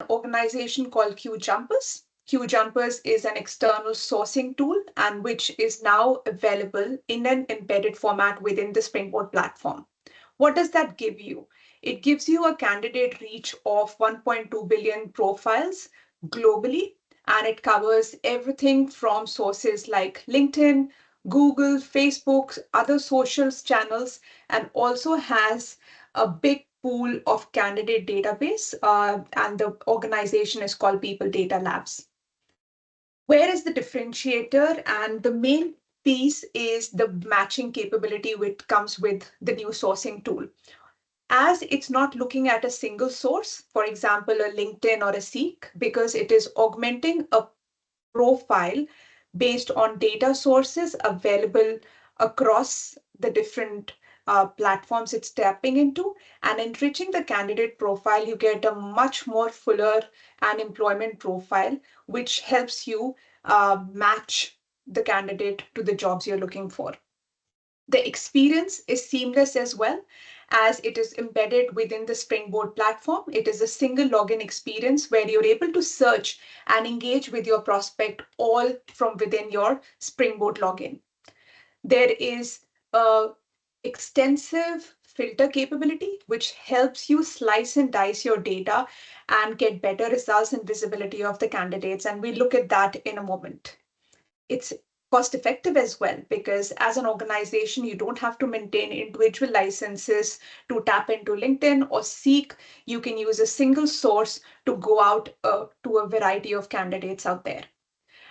organization called QJumpers. QJumpers is an external sourcing tool and which is now available in an embedded format within the Springboard platform. What does that give you? It gives you a candidate reach of 1.2 billion profiles globally, and it covers everything from sources like LinkedIn, Google, Facebook, other social channels, and also has a big pool of candidate database, and the organization is called People Data Labs. Where is the differentiator? And the main piece is the matching capability which comes with the new sourcing tool. As it's not looking at a single source, for example, a LinkedIn or a Seek, because it is augmenting a profile based on data sources available across the different platforms it's tapping into, and enriching the candidate profile, you get a much more fuller and employment profile, which helps you match the candidate to the jobs you're looking for. The experience is seamless as well, as it is embedded within the Springboard platform. It is a single login experience where you're able to search and engage with your prospect all from within your Springboard login. There is a extensive filter capability, which helps you slice and dice your data and get better results and visibility of the candidates. And we look at that in a moment. It's cost effective as well, because as an organization, you don't have to maintain individual licenses to tap into LinkedIn or Seek. You can use a single source to go out to a variety of candidates out there.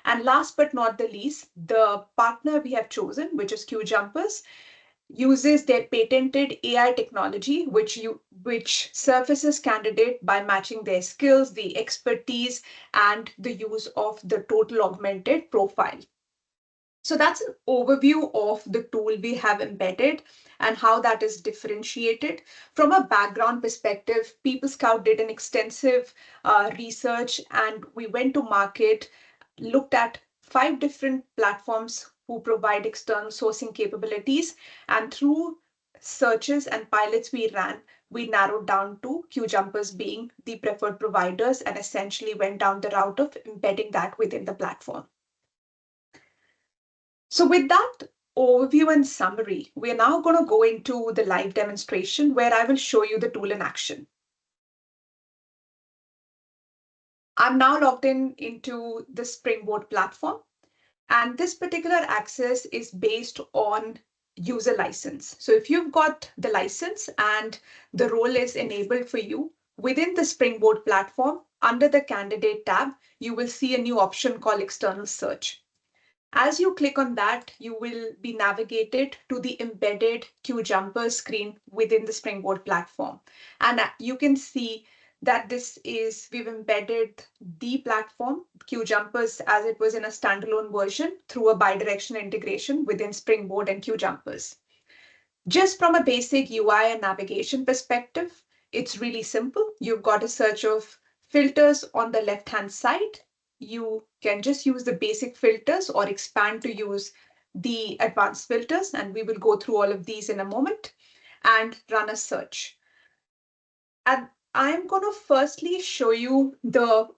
And last but not the least, the partner we have chosen, which is QJumpers, uses their patented AI technology, which surfaces candidate by matching their skills, the expertise, and the use of the total augmented profile. So that's an overview of the tool we have embedded and how that is differentiated. From a background perspective, People Scout did an extensive research, and we went to market, looked at 5 different platforms who provide external sourcing capabilities, and through searches and pilots we ran, we narrowed down to QJumpers being the preferred providers, and essentially went down the route of embedding that within the platform. So with that overview and summary, we are now going to go into the live demonstration where I will show you the tool in action. I'm now logged into the Springboard platform, and this particular access is based on user license. So if you've got the license and the role is enabled for you, within the Springboard platform, under the candidate tab, you will see a new option called external search. As you click on that, you will be navigated to the embedded QJumper screen within the Springboard platform. And you can see that we've embedded the platform, QJumpers, as it was in a standalone version through a bidirectional integration within Springboard and QJumpers. Just from a basic UI and navigation perspective, it's really simple. You've got a search of filters on the left-hand side. You can just use the basic filters or expand to use the advanced filters, and we will go through all of these in a moment, and run a search. And I'm going to firstly show you the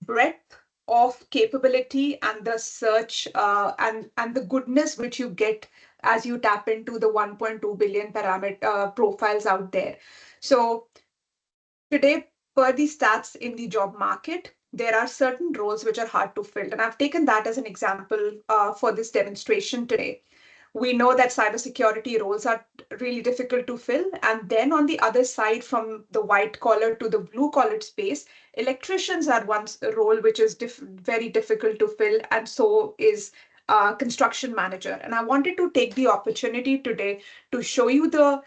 breadth of capability and the search and the goodness which you get as you tap into the 1.2 billion parameter profiles out there. So today, per the stats in the job market, there are certain roles which are hard to fill. And I've taken that as an example for this demonstration today. We know that cybersecurity roles are really difficult to fill. And then on the other side, from the white collar to the blue collar space, electricians are one role which is very difficult to fill. And so is construction manager. And I wanted to take the opportunity today to show you the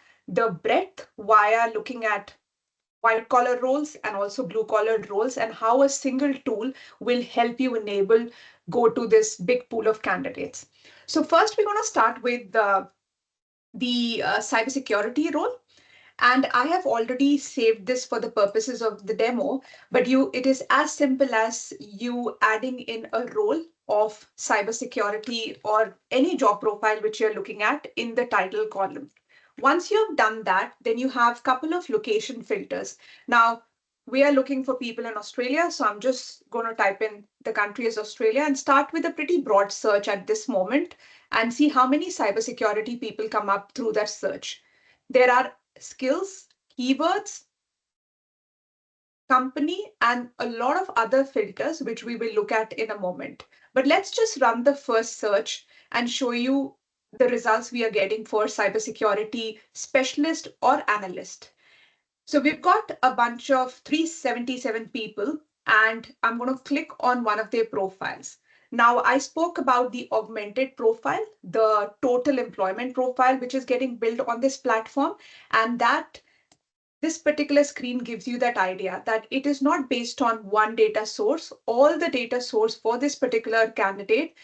breadth via looking at white collar roles and also blue collar roles, and how a single tool will help you go to this big pool of candidates. So first, we're going to start with the cybersecurity role. And I have already saved this for the purposes of the demo, but it is as simple as you adding in a role of cybersecurity or any job profile which you're looking at in the title column. Once you have done that, then you have a couple of location filters. Now, We are looking for people in Australia. So I'm just going to type in the country as Australia and start with a pretty broad search at this moment and see how many cybersecurity people come up through that search. There are skills, keywords, company, and a lot of other filters, which we will look at in a moment. But let's just run the first search and show you the results we are getting for cybersecurity specialist or analyst. So we've got a bunch of 377 people, and I'm going to click on one of their profiles. Now, I spoke about the augmented profile, the total employment profile, which is getting built on this platform, and that this particular screen gives you that idea that it is not based on one data source. All the data source for this particular candidate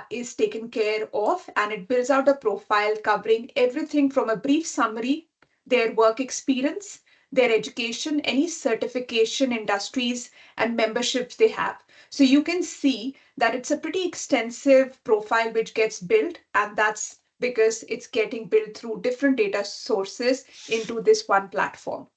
is taken care of, and it builds out a profile covering everything from a brief summary, their work experience, their education, any certification, industries, and memberships they have. So you can see that it's a pretty extensive profile which gets built, and that's because it's getting built through different data sources into this one platform.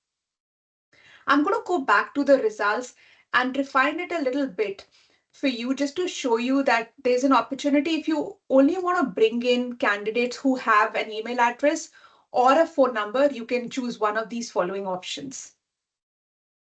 I'm going to go back to the results and refine it a little bit for you just to show you that there's an opportunity if you only want to bring in candidates who have an email address or a phone number, you can choose one of these following options.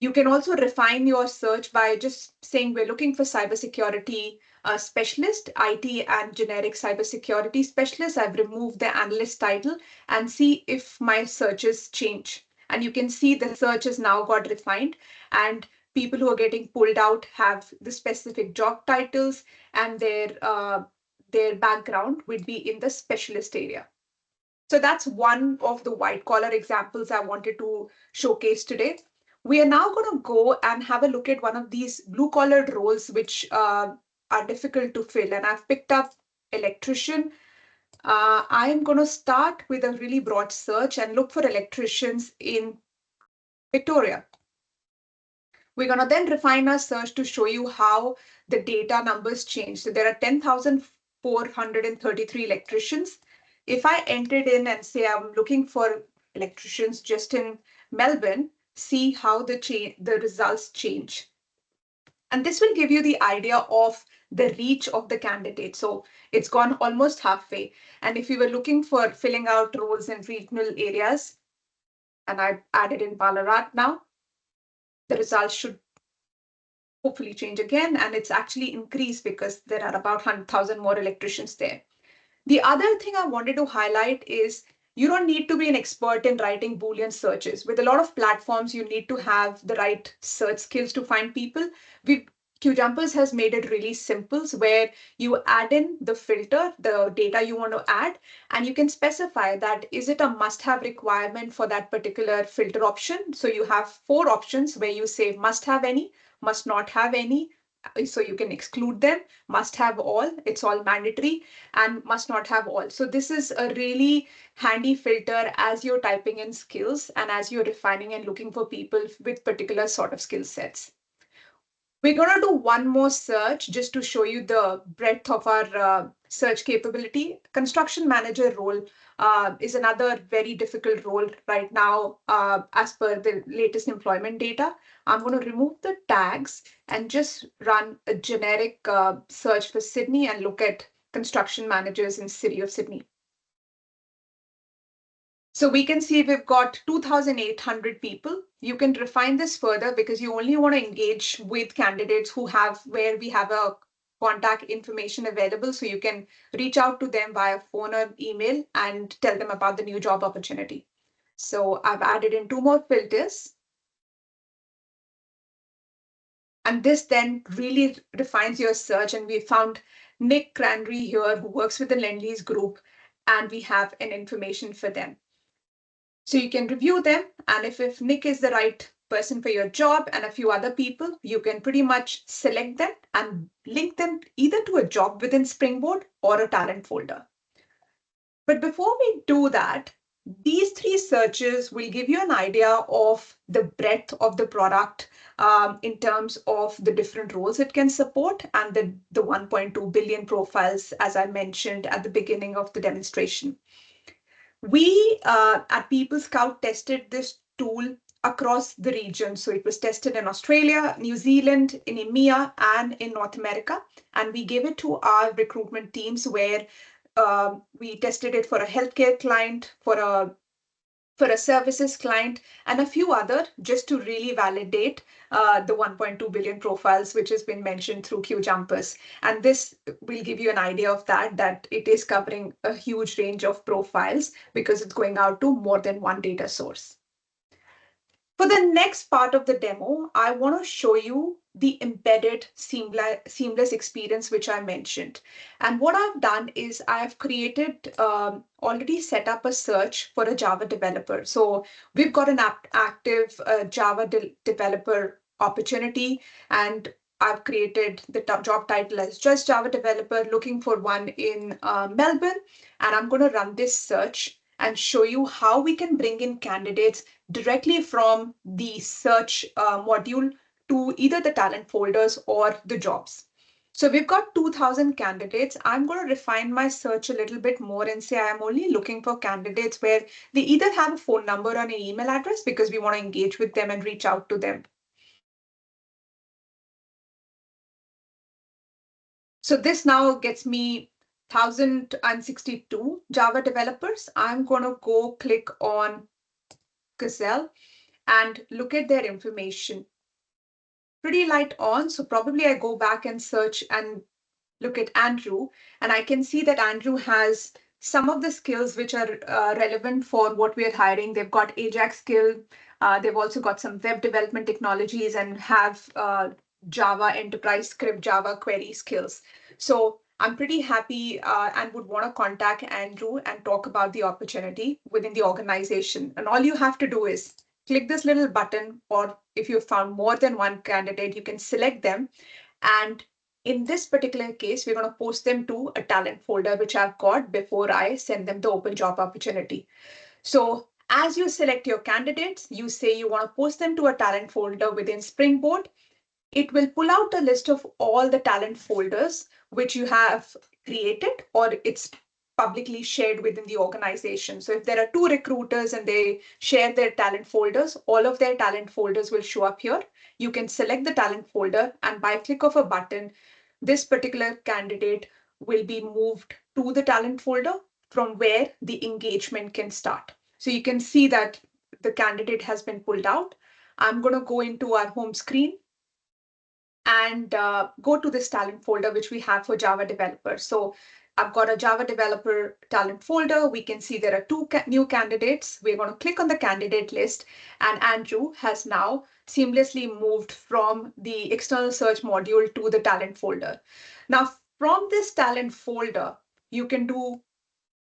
You can also refine your search by just saying we're looking for cybersecurity specialist, IT and generic cybersecurity specialist. I've removed the analyst title and see if my searches change. And you can see the search has now got refined, and people who are getting pulled out have the specific job titles, and their background would be in the specialist area. So that's one of the white collar examples I wanted to showcase today. We are now going to go and have a look at one of these blue collared roles which are difficult to fill. And I've picked up electrician. I'm going to start with a really broad search and look for electricians in Victoria. We're going to then refine our search to show you how the data numbers change. So there are 10,433 electricians. If I entered in and say I'm looking for electricians just in Melbourne, see how the results change. And this will give you the idea of the reach of the candidate. So it's gone almost halfway. And if you were looking for filling out roles in regional areas, and I added in Ballarat now, the results should hopefully change again, and it's actually increased because there are about 100,000 more electricians there. The other thing I wanted to highlight is you don't need to be an expert in writing Boolean searches. With a lot of platforms, you need to have the right search skills to find people. QJumpers has made it really simple where you add in the filter, the data you want to add, and you can specify that is it a must-have requirement for that particular filter option. So you have 4 options where you say must have any, must not have any, so you can exclude them, must have all, it's all mandatory, and must not have all. So this is a really handy filter as you're typing in skills and as you're refining and looking for people with particular sort of skill sets. We're going to do one more search just to show you the breadth of our search capability. Construction manager role is another very difficult role right now as per the latest employment data. I'm going to remove the tags and just run a generic search for Sydney and look at construction managers in city of Sydney. So we can see we've got 2,800 people. You can refine this further because you only want to engage with candidates who have where we have a contact information available. So you can reach out to them via phone or email and tell them about the new job opportunity. So I've added in 2 more filters. And this then really refines your search. And we found Nick Cranry here who works with the Lendlease group, and we have an information for them. So you can review them, and if Nick is the right person for your job and a few other people, you can pretty much select them and link them either to a job within Springboard or a talent folder. But before we do that, these 3 searches will give you an idea of the breadth of the product in terms of the different roles it can support and the 1.2 billion profiles, as I mentioned at the beginning of the demonstration. We at People Scout tested this tool across the region. So it was tested in Australia, New Zealand, in EMEA, and in North America. And we gave it to our recruitment teams where we tested it for a healthcare client, for a services client, and a few other, just to really validate the 1.2 billion profiles which has been mentioned through QJumpers. And this will give you an idea of that it is covering a huge range of profiles because it's going out to more than one data source. For the next part of the demo, I want to show you the embedded seamless experience which I mentioned. And what I've done is I've created, already set up a search for a Java developer. So we've got an active Java developer opportunity, and I've created the job title as just Java developer, looking for one in Melbourne. And I'm going to run this search and show you how we can bring in candidates directly from the search module to either the talent folders or the jobs. So we've got 2000 candidates. I'm going to refine my search a little bit more and say I'm only looking for candidates where they either have a phone number or an email address because we want to engage with them and reach out to them. So this now gets me 1062 Java developers. I'm going to go click on Gazelle and look at their information. Pretty light on, so probably I go back and search and look at Andrew, and I can see that Andrew has some of the skills which are relevant for what we're hiring. They've got Ajax skill, they've also got some web development technologies and have Java enterprise script, Java query skills. So I'm pretty happy and would want to contact Andrew and talk about the opportunity within the organization. And all you have to do is click this little button, or if you found more than one candidate, you can select them. And in this particular case, we're going to post them to a talent folder, which I've got before I send them the open job opportunity. So as you select your candidates, you say you want to post them to a talent folder within Springboard. It will pull out a list of all the talent folders which you have created or it's publicly shared within the organization. So if there are two recruiters and they share their talent folders, all of their talent folders will show up here. You can select the talent folder and by click of a button, this particular candidate will be moved to the talent folder from where the engagement can start. So you can see that the candidate has been pulled out. I'm going to go into our home screen and go to this talent folder, which we have for Java developers. So I've got a Java developer talent folder. We can see there are two new candidates. We're going to click on the candidate list, and Andrew has now seamlessly moved from the external search module to the talent folder. Now, from this talent folder, you can do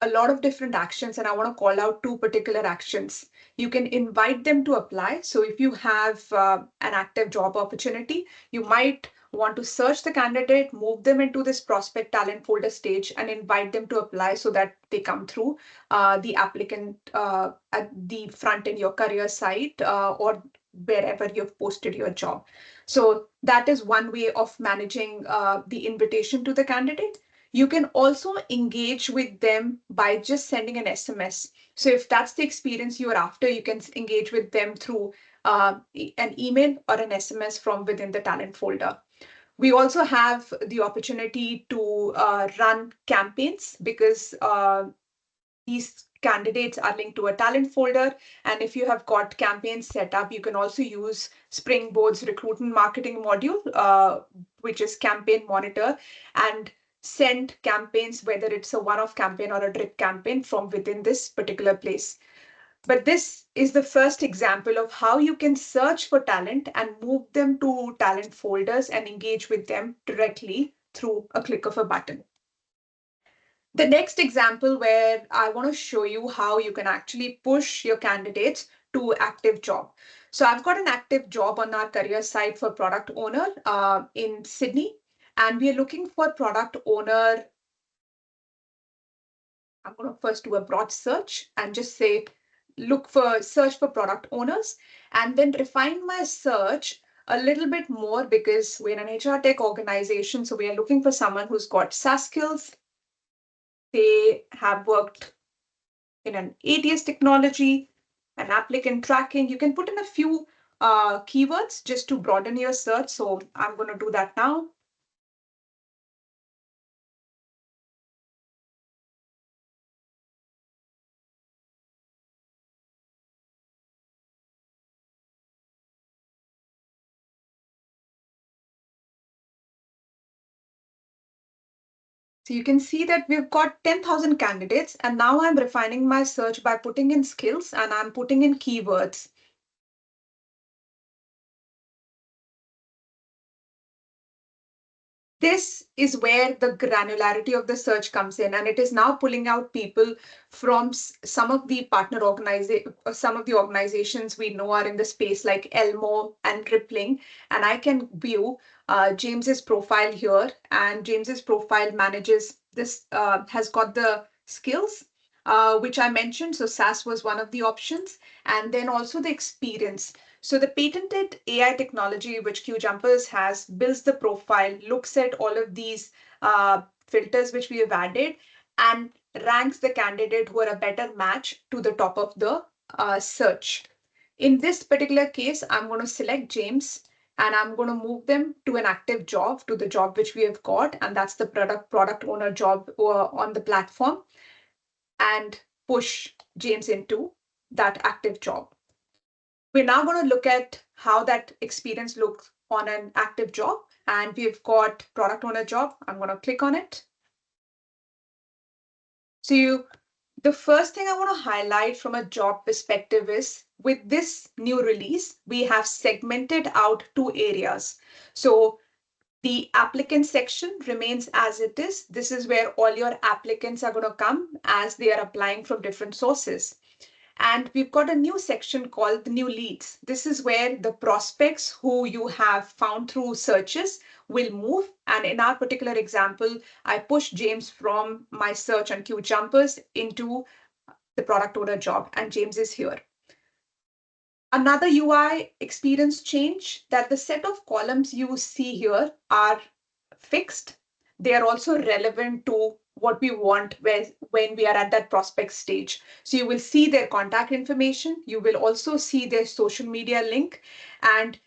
a lot of different actions, and I want to call out two particular actions. You can invite them to apply. So if you have an active job opportunity, you might want to search the candidate, move them into this prospect talent folder stage and invite them to apply so that they come through the applicant at the front in your career site or wherever you've posted your job. So that is one way of managing the invitation to the candidate. You can also engage with them by just sending an SMS. So if that's the experience you're after, you can engage with them through an email or an SMS from within the talent folder. We also have the opportunity to run campaigns because these candidates are linked to a talent folder. And if you have got campaigns set up, you can also use Springboard's recruitment marketing module, which is Campaign Monitor, and send campaigns, whether it's a one-off campaign or a drip campaign from within this particular place. But this is the first example of how you can search for talent and move them to talent folders and engage with them directly through a click of a button. The next example where I want to show you how you can actually push your candidates to active job. So I've got an active job on our career site for product owner in Sydney, and we are looking for product owner. I'm going to first do a broad search and just say, search for product owners, and then refine my search a little bit more because we're an HR tech organization. So we are looking for someone who's got SaaS skills. They have worked in an ATS technology. and applicant tracking. You can put in a few keywords just to broaden your search. So I'm going to do that now. So you can see that we've got 10,000 candidates, and now I'm refining my search by putting in skills and I'm putting in keywords. This is where the granularity of the search comes in, and it is now pulling out people from some of the some of the organizations we know are in the space, like Elmo and Rippling. And I can view James's profile here, and James's profile manages this, has got the skills which I mentioned. So SAS was one of the options, and then also the experience. So the patented AI technology which QJumpers has builds the profile, looks at all of these filters which we have added, and ranks the candidate who are a better match to the top of the search. In this particular case, I'm going to select James and I'm going to move them to an active job, to the job which we have got, and that's the product owner job on the platform, and push James into that active job. We're now going to look at how that experience looks on an active job. And we've got product owner job. I'm going to click on it. So the first thing I want to highlight from a job perspective is, with this new release, we have segmented out two areas. So the applicant section remains as it is. This is where all your applicants are going to come as they are applying from different sources. And we've got a new section called the new leads. This is where the prospects who you have found through searches will move. And in our particular example, I pushed James from my search on QJumpers into the product owner job, and James is here. Another UI experience change, that the set of columns you see here are fixed. They are also relevant to what we want when we are at that prospect stage. So you will see their contact information. You will also see their social media link, and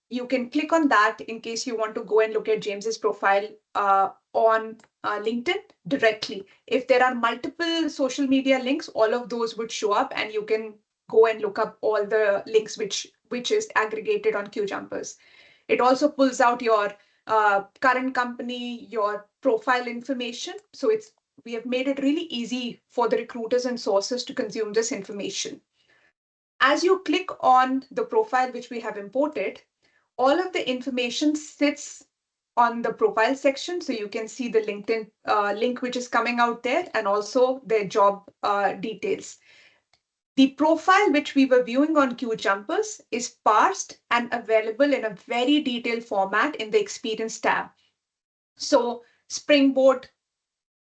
you can click on that in case you want to go and look at James's profile on LinkedIn directly. If there are multiple social media links, all of those would show up, and you can go and look up all the links which is aggregated on QJumpers. It also pulls out your current company, your profile information. So we have made it really easy for the recruiters and sources to consume this information. As you click on the profile which we have imported, all of the information sits on the profile section. So you can see the LinkedIn link which is coming out there, and also their job details. The profile which we were viewing on QJumpers is parsed and available in a very detailed format in the Experience tab. So Springboard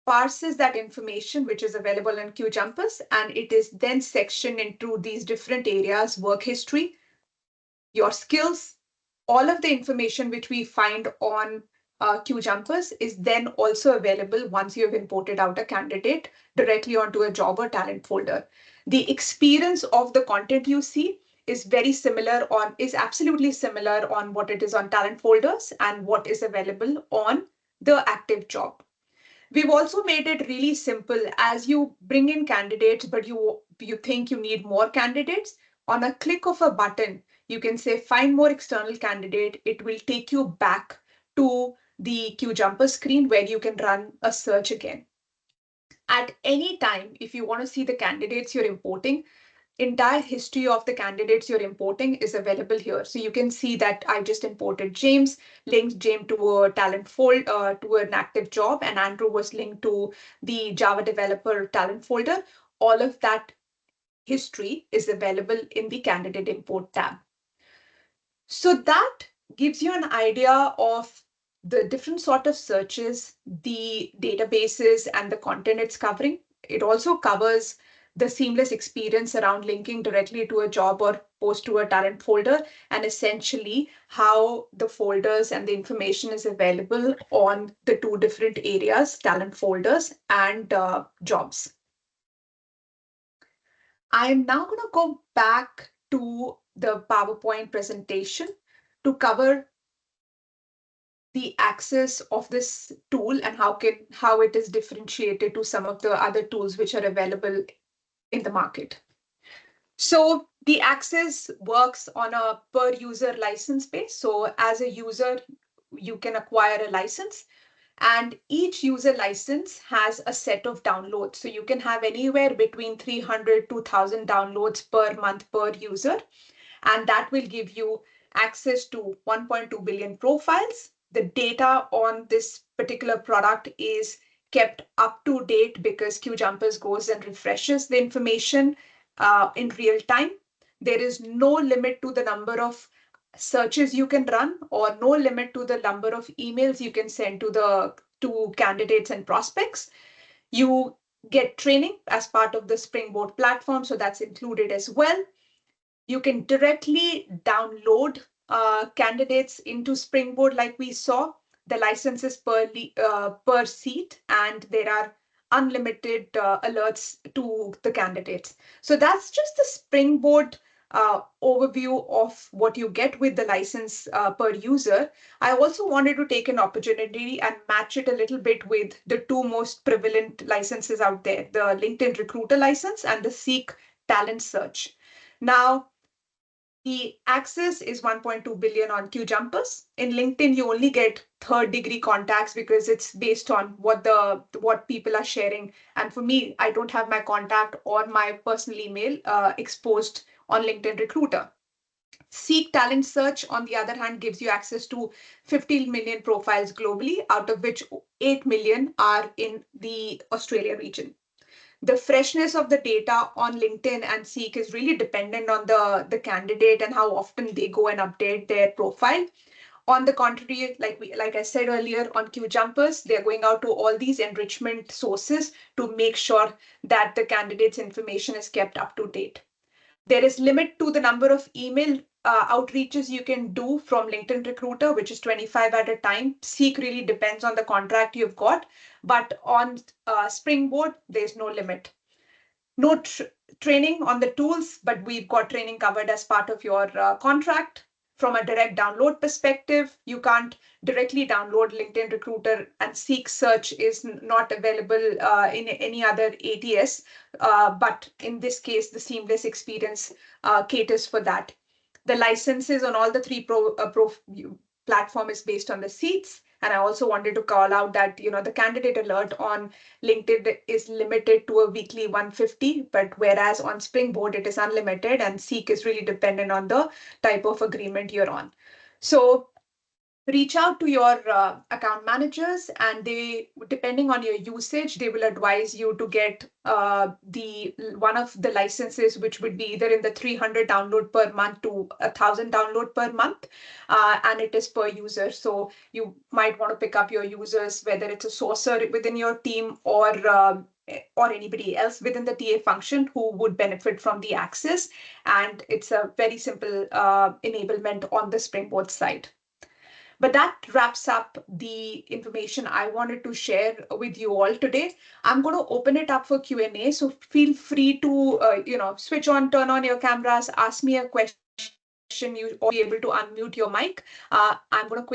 parses that information which is available in QJumpers, and it is then sectioned into these different areas: work history, your skills. All of the information which we find on QJumpers is then also available once you have imported out a candidate directly onto a job or talent folder. The experience of the content you see is absolutely similar on what it is on talent folders and what is available on the active job. We've also made it really simple. As you bring in candidates, but you think you need more candidates, on a click of a button, you can say find more external candidate. It will take you back to the QJumper screen where you can run a search again. At any time, if you want to see the candidates you're importing, entire history of the candidates you're importing is available here. So you can see that I just imported James, linked James to a talent folder, to an active job, and Andrew was linked to the Java developer talent folder. All of that history is available in the candidate import tab. So that gives you an idea of the different sort of searches, the databases, and the content it's covering. It also covers the seamless experience around linking directly to a job or post to a talent folder, and essentially how the folders and the information is available on the two different areas, talent folders and jobs. I'm now going to go back to the PowerPoint presentation to cover the access of this tool and how it is differentiated to some of the other tools which are available in the market. So the access works on a per user license base. So as a user, you can acquire a license, and each user license has a set of downloads. So you can have anywhere between 300 to 1,000 downloads per month per user, and that will give you access to 1.2 billion profiles. The data on this particular product is kept up to date because QJumpers goes and refreshes the information in real time. There is no limit to the number of searches you can run, or no limit to the number of emails you can send to candidates and prospects. You get training as part of the Springboard platform, so that's included as well. You can directly download candidates into Springboard like we saw. The licenses per seat, and there are unlimited alerts to the candidates. So that's just the Springboard overview of what you get with the license per user. I also wanted to take an opportunity and match it a little bit with the two most prevalent licenses out there, the LinkedIn Recruiter license and the Seek Talent Search. Now, the access is 1.2 billion on QJumpers. In LinkedIn, you only get third degree contacts because it's based on what people are sharing. And for me, I don't have my contact or my personal email exposed on LinkedIn Recruiter. Seek Talent Search, on the other hand, gives you access to 15 million profiles globally, out of which 8 million are in the Australia region. The freshness of the data on LinkedIn and Seek is really dependent on the candidate and how often they go and update their profile. On the contrary, like I said earlier, on QJumpers, they're going out to all these enrichment sources to make sure that the candidate's information is kept up to date. There is limit to the number of email outreaches you can do from LinkedIn Recruiter, which is 25 at a time. Seek really depends on the contract you've got, but on Springboard, there's no limit. No training on the tools, but we've got training covered as part of your contract. From a direct download perspective, you can't directly download LinkedIn Recruiter, and Seek Search is not available in any other ATS. But in this case, the seamless experience caters for that. The licenses on all the three pro platform is based on the seats. And I also wanted to call out that, the candidate alert on LinkedIn is limited to a weekly 150, but whereas on Springboard, it is unlimited, and Seek is really dependent on the type of agreement you're on. So reach out to your account managers, and they, depending on your usage, they will advise you to get the one of the licenses, which would be either in the 300 download per month to 1,000 download per month, and it is per user. So you might want to pick up your users, whether it's a sourcer within your team or anybody else within the TA function who would benefit from the access. And it's a very simple enablement on the Springboard side. But that wraps up the information I wanted to share with you all today. I'm going to open it up for Q&A. So feel free to, switch on, turn on your cameras, ask me a question, you or be able to unmute your mic. I'm going to quickly